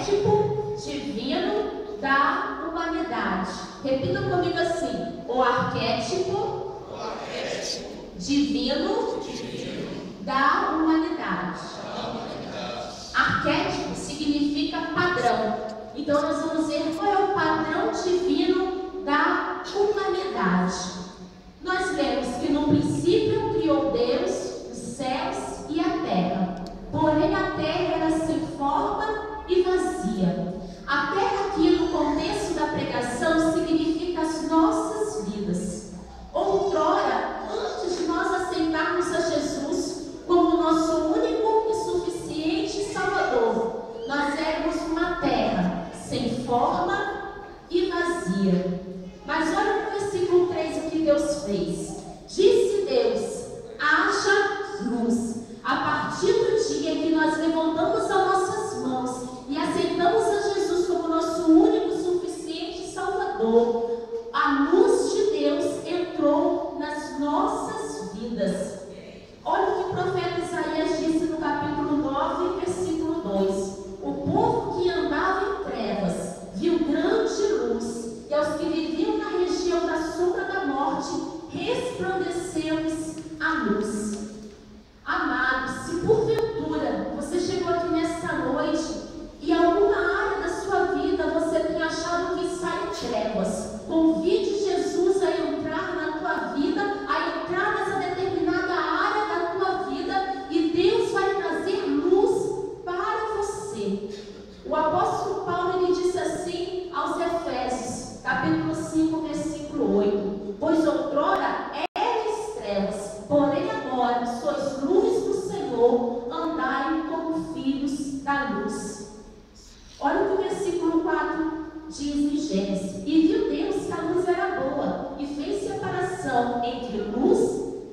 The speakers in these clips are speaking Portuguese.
arquétipo divino da humanidade. Repita comigo assim: o arquétipo divino da humanidade. Arquétipo significa padrão. Então nós vamos ver qual é o padrão divino da humanidade. Nós lemos que no princípio criou Deus os céus e a terra. Porém a terra era sem forma e vazia. A terra aqui no contexto da pregação significa as nossas vidas. Outrora, antes de nós aceitarmos a Jesus como nosso único e suficiente Salvador, nós éramos uma terra sem forma e vazia. Mas olha no versículo 3 o que Deus fez. Disse Deus: haja luz. A partir do dia que nós levantamos as nossas mãos e aceitamos a Jesus como nosso único e suficiente Salvador, a luz de Deus entrou nas nossas vidas. Olha o que o profeta Isaías disse no capítulo 9, versículo 2. O povo que andava em trevas viu grande luz, e aos que viviam na região da sombra da morte resplandeceu-lhes a luz. Amados, se porventura você chegou aqui nessa noite e em alguma área da sua vida você tem achado que está em trevas, convide Jesus a entrar na tua vida, a entrar nessa determinada área da tua vida, e Deus vai trazer luz para você. O apóstolo Paulo, ele disse assim aos Efésios, capítulo 5, versículo 8: pois outrora eres trevas, porém agora sois luz do Senhor, andai como filhos da luz. Olha o que o versículo 4 diz em Gênesis: e viu Deus que a luz era boa, e fez separação entre luz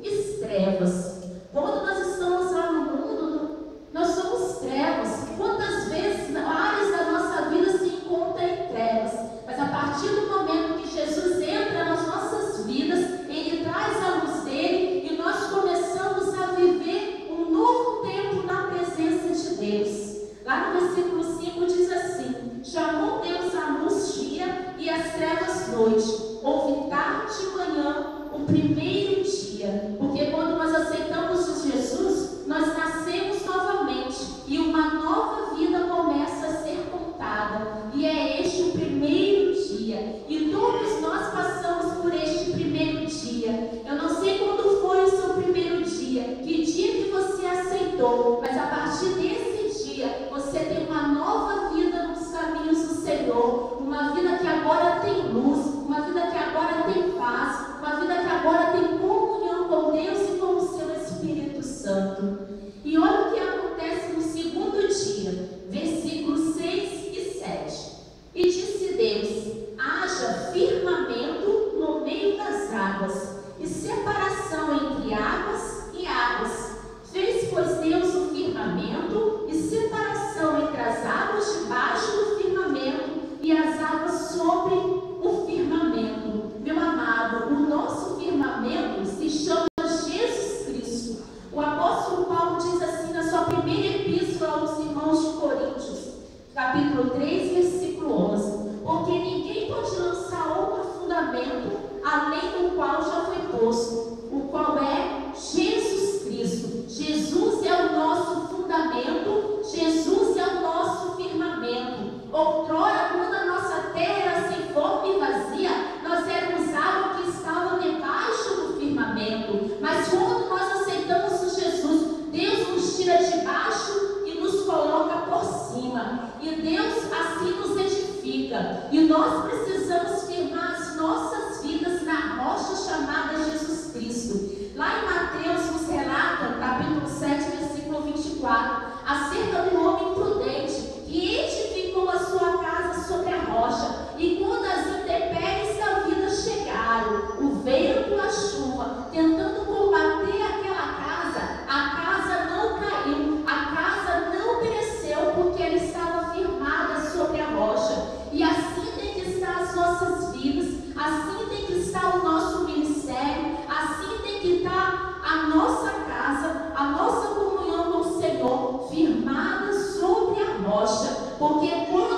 e trevas. Quando nós estamos lá no mundo, nós somos trevas. Quantas vezes áreas da nossa vida se encontram em trevas? Mas a partir do momento que Jesus entra nas nossas vidas, Ele traz a luz dele e nós começamos a viver um novo tempo na presença de Deus. Lá no versículo 5 diz assim: chamou Deus a luz dia e as trevas noite. Houve tarde e manhã o primeiro dia. Porque quando nós aceitamos Jesus, nós nascemos novamente e uma nova vida começa a ser contada. E é este o primeiro dia. E todos nós passamos por este primeiro dia. Eu não sei quando foi o seu primeiro dia, que dia que você aceitou, mas a partir desse dia você tem uma nova vida nos caminhos do Senhor, uma vida que agora tem luz, uma vida que agora tem paz, uma vida que agora tem comunhão com Deus e com o seu Espírito Santo. E olha o que acontece no segundo dia, versículos 6 e 7. E disse Deus: haja firmamento no meio das águas, e separação entre águas e águas. Fez, pois, Deus o firmamento, e separação entre as águas debaixo do firmamento e as águas sobre o firmamento. Meu amado, o nosso firmamento se chama Jesus Cristo. O apóstolo Paulo diz assim na sua primeira epístola aos irmãos de Coríntios, capítulo 3, versículo 11: porque ninguém pode lançar outro fundamento além do qual já foi posto, o qual é Jesus Cristo. Jesus é o nosso fundamento, Jesus é o nosso firmamento. Outrora, quando a nossa terra era sem forma e vazia, nós éramos água que estava debaixo do firmamento. Mas quando nós aceitamos o Jesus, Deus nos tira de baixo e nos coloca por cima. E Deus assim nos edifica. E nós precisamos firmar as nossas vidas na rocha chamada Jesus Cristo. Lá em Mateus nos relata, capítulo 7, versículo 24, acerca do homem prudente que edificou a sua casa sobre a rocha. E quando as intempéries da vida chegaram, o vento, a chuva, tentando combater aquela casa, a casa não caiu, a casa não pereceu, porque ela estava firmada sobre a rocha. E assim tem que estar as nossas vidas, assim tem que estar o nosso ministério, assim tem que estar a nossa casa, a nossa comunhão com o Senhor, firmada sobre a rocha. Porque quando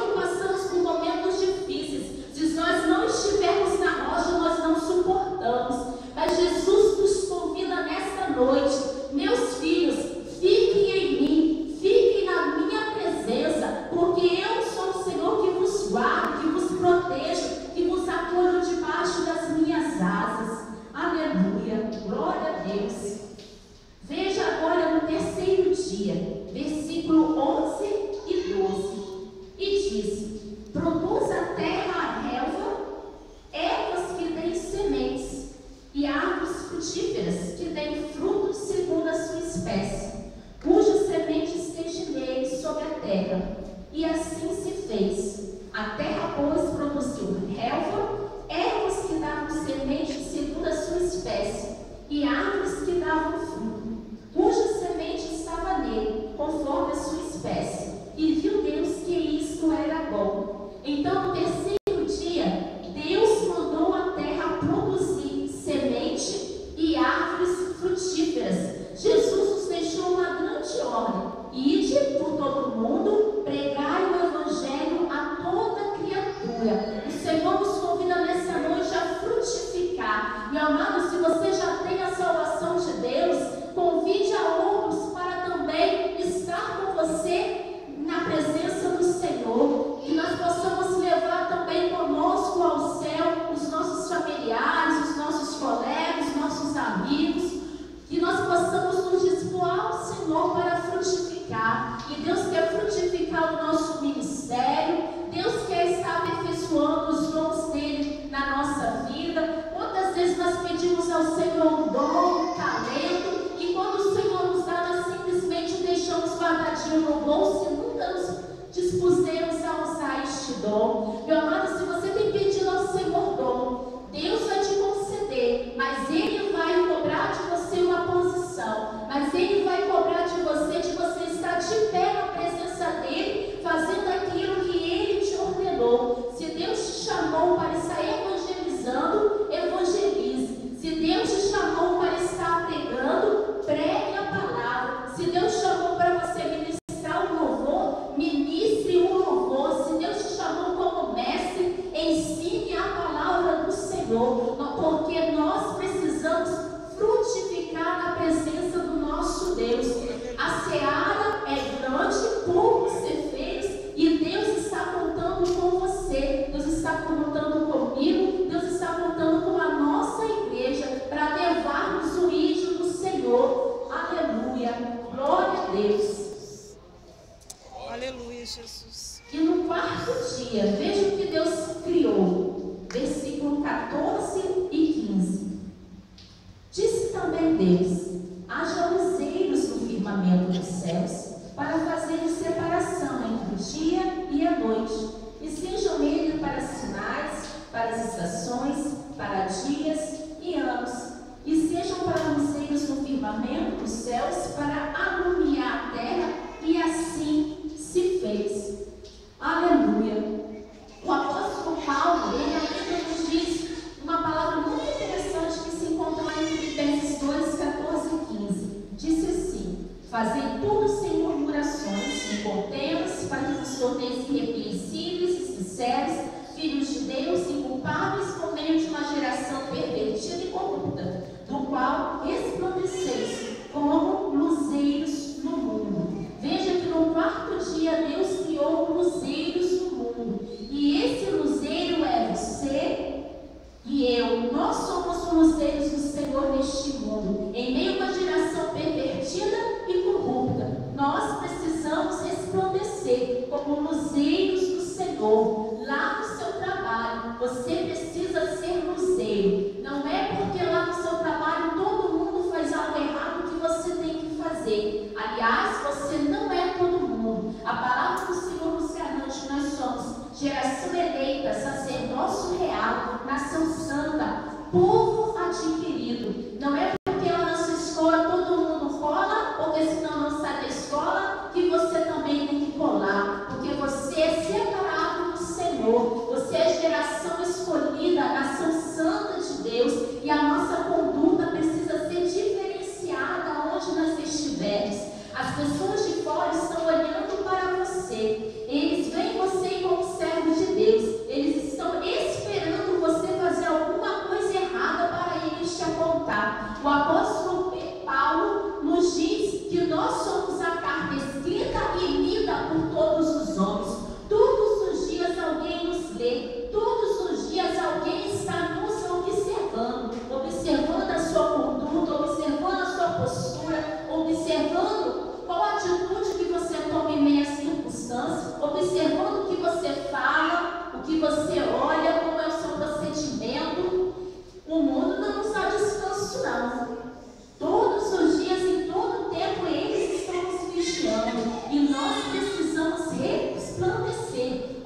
fez. A terra, pois, produziu relva, ervas que davam semente segundo a sua espécie, e árvores que davam fruto, cuja semente estava nele, conforme a sua espécie. E viu Deus que isto era bom. Então, no terceiro dia, Deus mandou a terra produzir semente e árvores frutíferas. Jesus nos deixou uma grande ordem: ide por todo o mundo, pregai o evangelho a toda criatura. O Senhor nos convida nessa noite a frutificar. Meu amado, se você já tem a salvação de Deus, convide a outros para também estar com você na presença do Senhor, que nós possamos levar também conosco ao céu os nossos familiares, os nossos colegas, os nossos amigos, que nós possamos nos dispor ao Senhor para frutificar. E Deus quer frutificar o nosso ministério, Deus quer estar aperfeiçoando os dons dele na nossa vida. Quantas vezes nós pedimos ao Senhor um dom, um talento, e quando o Senhor nos dá, nós simplesmente deixamos guardadinho no bolso e nunca nos dispusemos a usar este dom. Meu amado, se você tem pedido ao Senhor dom, Deus vai te conceder, mas Ele vai cobrar de você uma posição, mas Ele vai cobrar de você estar de pé na presença dEle, fazendo aquilo que Ele te ordenou. Se Deus te chamou para estar evangelizando, evangelize. Se Deus te chamou para estar pregando, pregue a palavra. Se Deus chamou para você ministrar o louvor, ministre o louvor. Se Deus te chamou como mestre, ensine a palavra do Senhor, porque nós precisamos frutificar na presença do nosso Deus. A seara é grande, poucos ceifeiros, e Deus está contando com você, Deus está contando comigo, Deus está contando com a nossa igreja para levarmos o ídolo do Senhor. Aleluia, glória a Deus. Aleluia, Jesus. E no quarto dia, veja o que Deus criou, versículo 14 e 15. Disse também Deus: haja luzeiros no firmamento dos céus, para fazerem separação entre o dia e a noite, e sejam eles para sinais, para as estações, para dias e anos, e sejam para luzeiros no firmamento dos céus, para alumiar a terra, e assim se fez. Aleluia. O apóstolo Paulo, ele ainda nos diz uma palavra muito interessante que se encontra lá em Filipenses 2, 14 e 15. Disse assim: fazei tudo sem murmurações e contendas, para que vos torneis irrepreensíveis e sinceros, filhos de Deus, inculpáveis no meio de uma geração pervertida e corrupta, do qual resplandeceis como luzeiros no mundo. Veja que no quarto dia Deus criou luzeiros no mundo, e esse luzeiro é você e eu. Nós somos luzeiros do Senhor neste mundo, em meio a uma geração pervertida e corrupta. Nós precisamos resplandecer como luzeiros do Senhor. Lá no seu trabalho, você precisa ser luzeiro. Não é porque lá no seu trabalho todo mundo faz algo errado que você tem que fazer. Aliás, você não é todo mundo. A palavra do Senhor nos garante que nós somos geração eleita, sacerdócio real, nação santa, povo adquirido. Não é porque lá na sua escola todo mundo cola, porque senão não sai da escola, que você também tem que colar. Porque você é separado do Senhor. Você é geração escolhida, nação santa de Deus. E a nossa conduta precisa ser diferenciada onde nós estivermos. As pessoas de fora estão olhando para você. Eles veem você como servo de Deus. Eles estão esperando você fazer alguma coisa errada para eles te apontar. O apóstolo Paulo nos diz que nós somos a carta escrita e lida por todos os homens. Todos os dias alguém nos lê. Todos os dias alguém está nos observando a sua conduta, observando a sua postura, observando qual atitude que você toma em meio às circunstâncias, observando o que você fala, o que você olha, como é o seu procedimento. O mundo não nos dá descanso, não. Todos os dias, em todo o tempo, eles estão nos vigiando. E nós precisamos resplandecer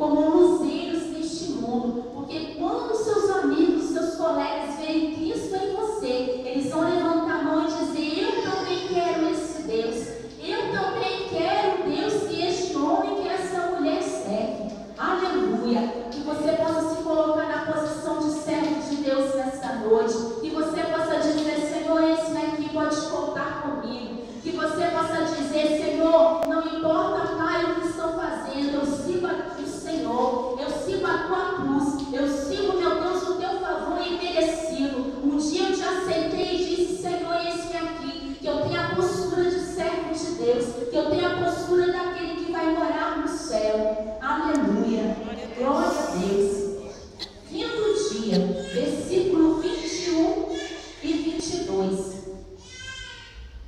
Aleluia. Que você possa se colocar na posição de servo de Deus nesta noite. Que você possa dizer: Senhor, esse daqui pode contar comigo. Que você possa dizer: Senhor, não importa, Pai, o que estão fazendo, eu sigo o Senhor, eu sigo a tua cruz, eu sigo, meu Deus, o teu favor imerecido. Um dia eu te aceitei e disse: Senhor, esse aqui, que eu tenho a postura de servo de Deus, que eu tenho a postura daquele que vai morar no céu. Aleluia. Glória a Deus. Quinto dia, versículo 21 e 22.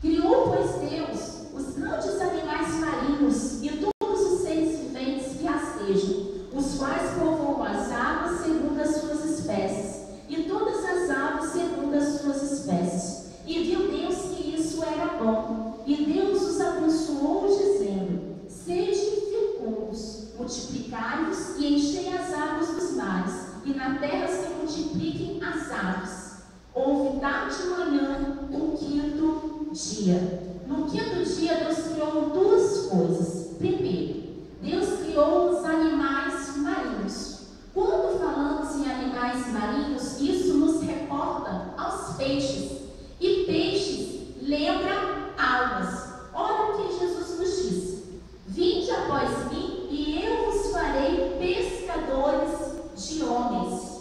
Criou, pois, Deus os grandes animais marinhos e todos os seres viventes que rastejam, os quais povoam as águas segundo as suas espécies, e todas as aves segundo as suas espécies. E viu Deus que isso era bom. E Deus os abençoou, dizendo: sede fecundos, multiplicai-vos e enchei as águas dos mares, e na terra se multipliquem as aves. Houve tarde de manhã o quinto dia. No quinto dia, Deus criou duas coisas. Primeiro, Deus criou os animais marinhos. Quando falamos em animais marinhos, isso nos reporta aos peixes. E peixes lembra almas. Olha o que Jesus nos disse: vinde após mim e eu vos farei pescadores de homens.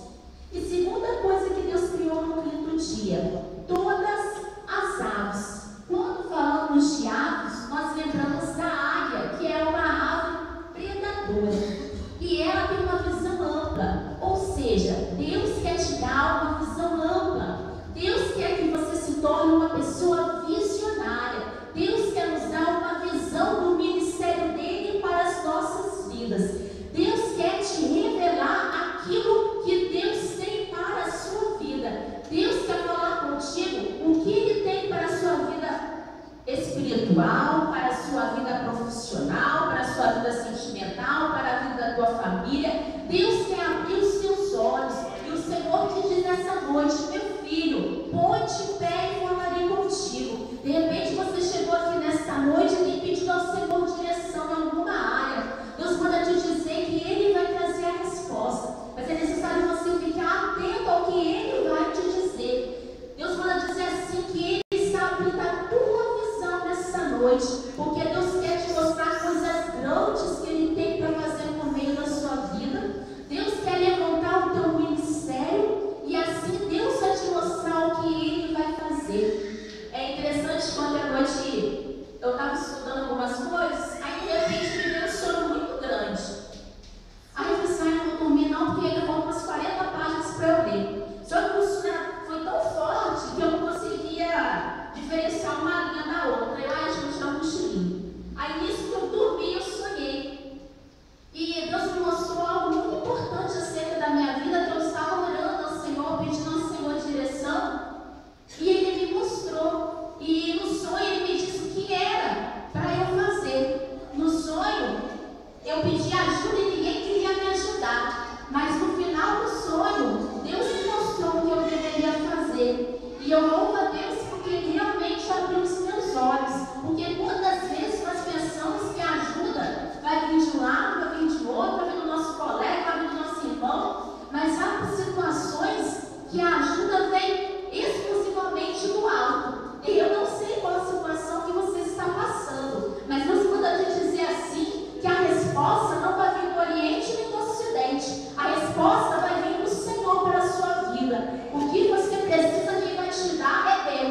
E segunda coisa que Deus criou no quinto dia: todas as aves. Quando falamos de aves, nós lembramos da águia, que é uma ave predadora. E ela tem uma visão ampla. Ou seja, Deus quer te dar uma visão ampla. Deus quer que você se torne uma pessoa visionária. Deus quer nos dar uma visão do ministério dele para as nossas vidas. Deus quer te revelar aquilo que Deus tem para a sua vida. Deus quer falar contigo o que ele tem para a sua vida espiritual, para a sua vida profissional, para a sua vida sentimental, para a vida da tua família. Deus quer abrir os seus olhos. E o Senhor te diz nessa noite: meu filho, põe-te em pé e falarei contigo. De repente você chegou aqui nesta noite e tem pedido ao Senhor direção em alguma área. Deus manda te dizer que Ele vai trazer a resposta, mas é necessário você ficar atento ao que Ele vai te dizer. Deus manda dizer assim que Ele está abrindo a tua visão nessa noite, porque Deus quer te mostrar coisas grandes que Ele tem para fazer por meio da sua vida. Deus quer levantar o teu ministério e assim Deus vai te mostrar o que Ele vai fazer. É interessante, quando à noite eu estava estudando algumas coisas, aí de repente me deu um sono muito grande. Aí eu falei: eu não vou dormir não, porque ainda faltam umas 40 páginas para eu ler. Só que o sono foi tão forte que eu não conseguia diferenciar uma linha da outra. Eu acho que eu tinha um cochilinho. Aí nisso que eu dormi, eu sonhei. E Deus me mostrou algo muito importante acerca da minha vida, que eu estava orando ao Senhor, pedindo ao Senhor direção. E Ele me mostrou. E no sonho Ele me disse o que era para eu fazer. No sonho eu pedi ajuda e ninguém queria me ajudar. Mas no final do sonho, Deus me mostrou o que eu deveria fazer. E eu louvo a Deus porque Ele realmente abriu os meus olhos. Porque quantas vezes nós pensamos que a ajuda vai vir de um lado, vai vir de outro, vai vir do nosso colega, vai vir do nosso irmão. Mas há situações que a ajuda vem exclusivamente do alto. E eu não sei qual a situação que você está passando, mas Deus manda te dizer assim, que a resposta não vai vir do Oriente nem do Ocidente. A resposta vai vir do Senhor para a sua vida. O que você precisa, quem vai te dar é Deus.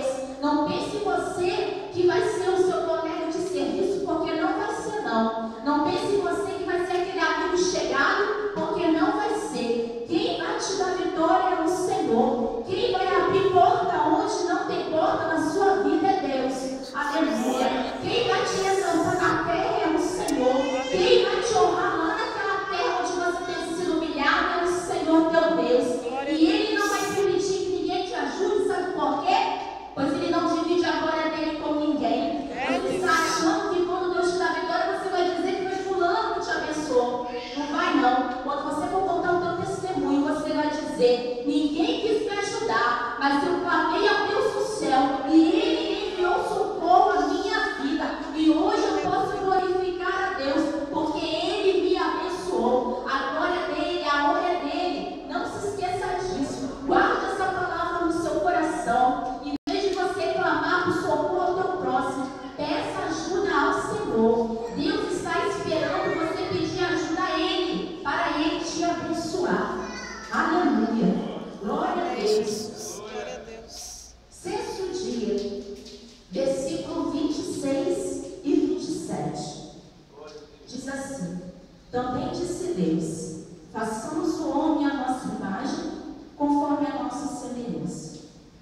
Também disse Deus: façamos o homem à nossa imagem, conforme a nossa semelhança.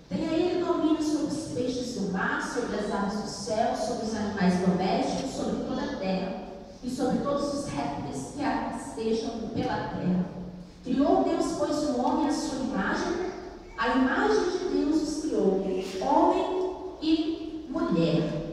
Tenha ele domínio sobre os peixes do mar, sobre as aves do céu, sobre os animais domésticos, sobre toda a terra, e sobre todos os répteis que estejam pela terra. Criou Deus, pois, o homem à sua imagem, a imagem de Deus os criou, homem e mulher.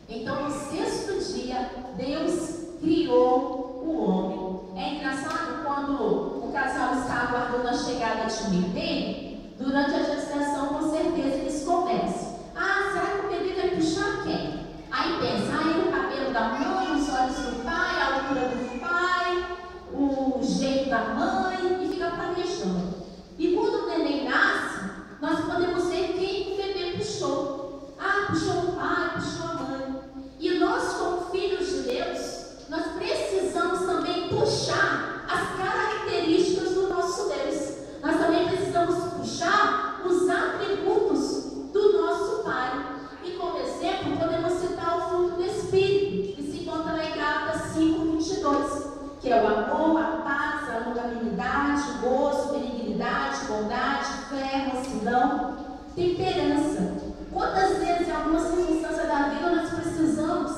Então, no sexto dia, Deus criou o homem. É engraçado quando o casal está aguardando a chegada de um bebê, durante a gestação, com certeza eles conversam. Ah, será que o bebê vai puxar quem? Aí pensa, o cabelo da mãe, os olhos do pai, a altura do pai, o jeito da mãe, e fica planejando. E quando o neném nasce, nós podemos ver quem o bebê puxou. Ah, puxou o pai, puxou a mãe. E nós, como filhos de Deus, nós precisamos também puxar as características do nosso Deus. Nós também precisamos puxar os atributos do nosso Pai. E como exemplo, podemos citar o fruto do Espírito, que se encontra lá em Gálatas 5:22, que é o amor, a paz, a longanimidade, o gozo, benignidade, bondade, fé, mansidão, temperança. Quantas vezes, em algumas circunstâncias da vida, nós precisamos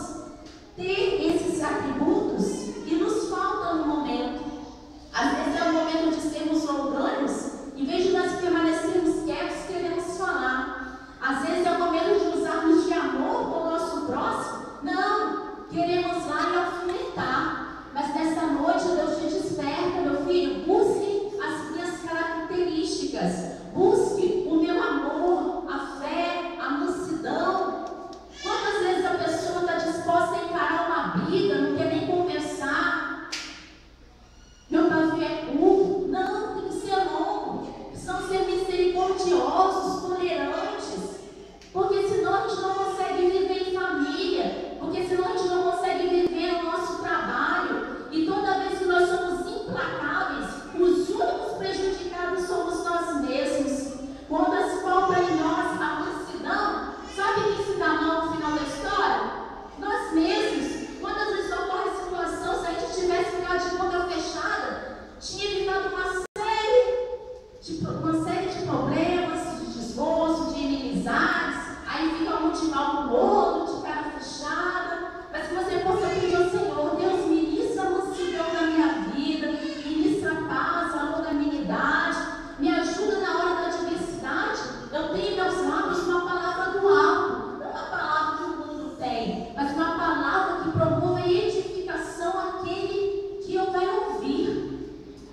ter esses atributos e nos falta no momento. Às vezes é o momento de sermos orgânicos, em vez de nós permanecermos quietos, queremos falar. Às vezes é o momento de usarmos de amor com o nosso próximo. Não, queremos lá e alfinetar. Mas nesta noite Deus te desperta, meu filho, busque as minhas características, busque o meu amor, a fé, a mansidão. Quantas vezes a pessoa está disposta a encarar uma briga, não quer nem conversar? Meu pavio é curto. Não, tem que ser longo. Precisamos ser misericordiosos, tolerantes, porque senão a gente não consegue viver em família, porque senão a gente não consegue viver o nosso trabalho. E toda vez que nós somos implacáveis, os únicos prejudicados somos nós mesmos. Quando falta em nós a mansidão, sabe quem se dá mal no final da história? Nós mesmos. Quantas vezes ocorre a situação, se a gente tivesse ficado de boca fechada, tinha evitado uma série de problemas, de desgosto, de inimizades. Aí fica um de mal com o outro, de cara fechada. Mas que você possa pedir ao Senhor: Deus, ministra a mansidão na minha vida, ministra a paz, a longanimidade, me ajuda na hora da adversidade. Eu tenho em meus lábios uma palavra do alto, não uma palavra que o mundo tem, mas uma palavra que promove edificação àquele que eu vai ouvir.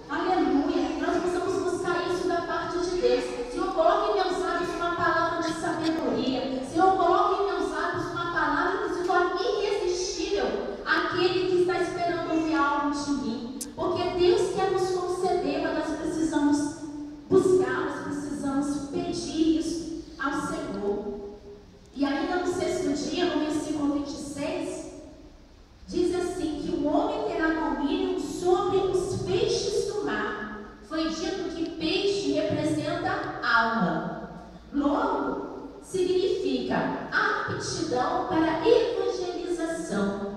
Aleluia! Nós precisamos buscar isso da parte de Deus. Senhor, coloque em meus lábios uma palavra de sabedoria. Senhor, coloque em meus lábios uma palavra que se torne irresistível àquele que está esperando ouvir algo de mim. Porque Deus quer nos conceder, mas nós precisamos buscar, nós precisamos pedir isso ao Senhor. E ainda no sexto dia, no versículo 26, diz assim: que o homem terá domínio sobre os peixes do mar. Foi dito que peixe representa alma. Logo, significa aptidão para evangelização.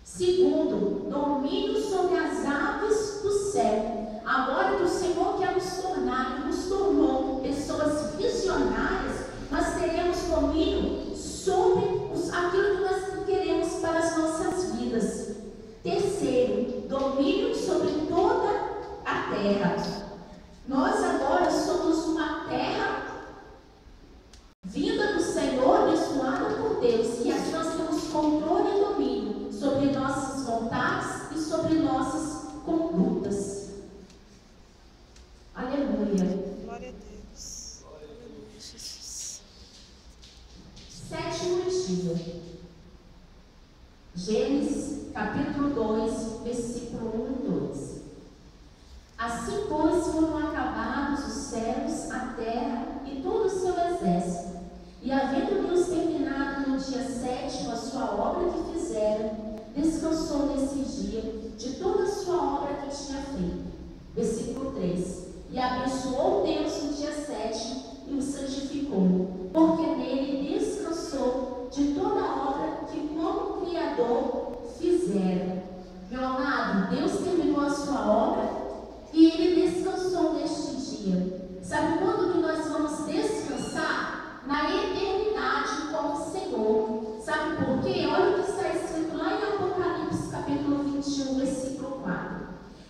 Segundo, domínio sobre as aves do céu. Agora que o Senhor quer nos tornar e nos tornou pessoas visionárias, nós teremos domínio sobre aquilo que nós queremos para as nossas vidas. Terceiro, domínio sobre toda a terra. Nós agora somos uma terra vinda do Senhor, abençoada por Deus, e assim nós temos controle e domínio sobre nossas vontades e sobre nossas condutas. Aleluia. Glória a Deus. Aleluia, Jesus. Sétimo dia. Gênesis capítulo 2, versículo 1 e 2. Assim, pois, foram acabados os céus, a terra e todo o seu exército. E havendo Deus terminado no dia 7º a sua obra que fizera, descansou nesse dia de toda a sua obra que tinha feito. Versículo 3. E abençoou Deus no dia 7º e o santificou, porque nele descansou de toda a obra que como Criador fizera. Meu amado, Deus sua obra e ele descansou neste dia. Sabe quando que nós vamos descansar? Na eternidade com o Senhor. Sabe por quê? Olha o que está escrito lá em Apocalipse capítulo 21, versículo 4.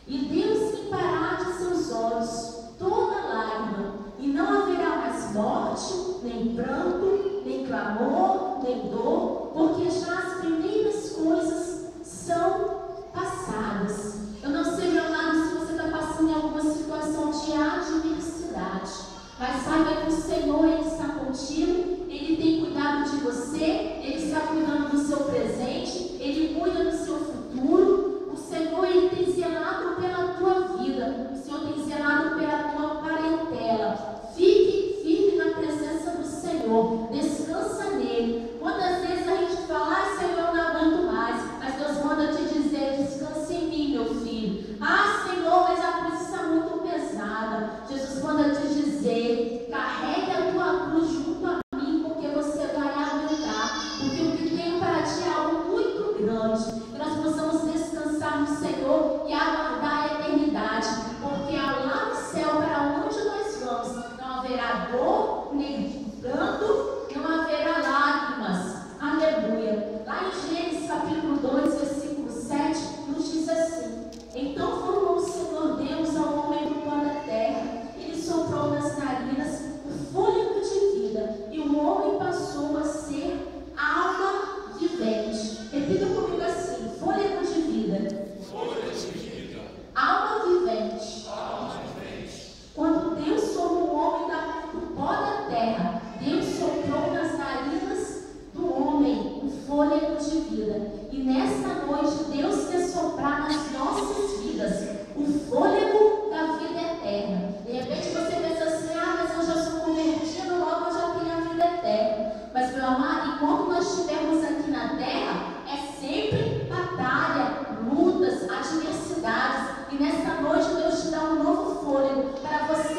E Deus limpará de seus olhos toda lágrima, e não haverá mais morte, nem pranto, nem clamor, nem dor, porque já as primeiras coisas são passadas. Eu não sei, meu amado, se você está passando em alguma situação de adversidade, mas saiba que o Senhor, Ele está contigo, Ele tem cuidado de você, Ele está cuidando do seu presente, Ele cuida do seu futuro. O Senhor, Ele tem zelado pela tua vida, o Senhor tem zelado pela tua parentela. Fique firme na presença do Senhor, descansa nele. Quantas vezes a gente fala, ah, Senhor, eu não aguento mais, mas Deus manda te dizer, descanse em mim, meu filho. Ah, Senhor, mas a cruz está muito pesada. Jesus manda te dizer, carregue a tua cruz junto a mim, porque você vai aguentar, porque o que tenho para ti é algo muito grande. Que nós possamos descansar no Senhor e aguardar a eternidade, porque lá no céu, para onde nós vamos, não haverá dor, nem pranto, não haverá lágrimas. Aleluia. Lá em Gênesis capítulo 2, versículo 7, nos diz assim: então formou o Senhor Deus ao homem do pó da terra, ele soprou nas narinas o fôlego de vida, e o homem passou a ser alma vivente. Repita comigo assim: fôlego de vida. Fôlego de vida. Alma vivente. Alma vivente. Quando Deus formou o homem do pó da terra, Deus soprou nas narinas do homem o fôlego de vida. E nesta noite Deus quer soprar nas nossas vidas o fôlego da vida eterna. De repente você pensa assim, ah, mas eu já sou convertido, logo eu já tenho a vida eterna. Mas, meu amado, enquanto nós estivermos aqui na terra, é sempre batalha, lutas, adversidades. E nesta noite Deus te dá um novo fôlego para você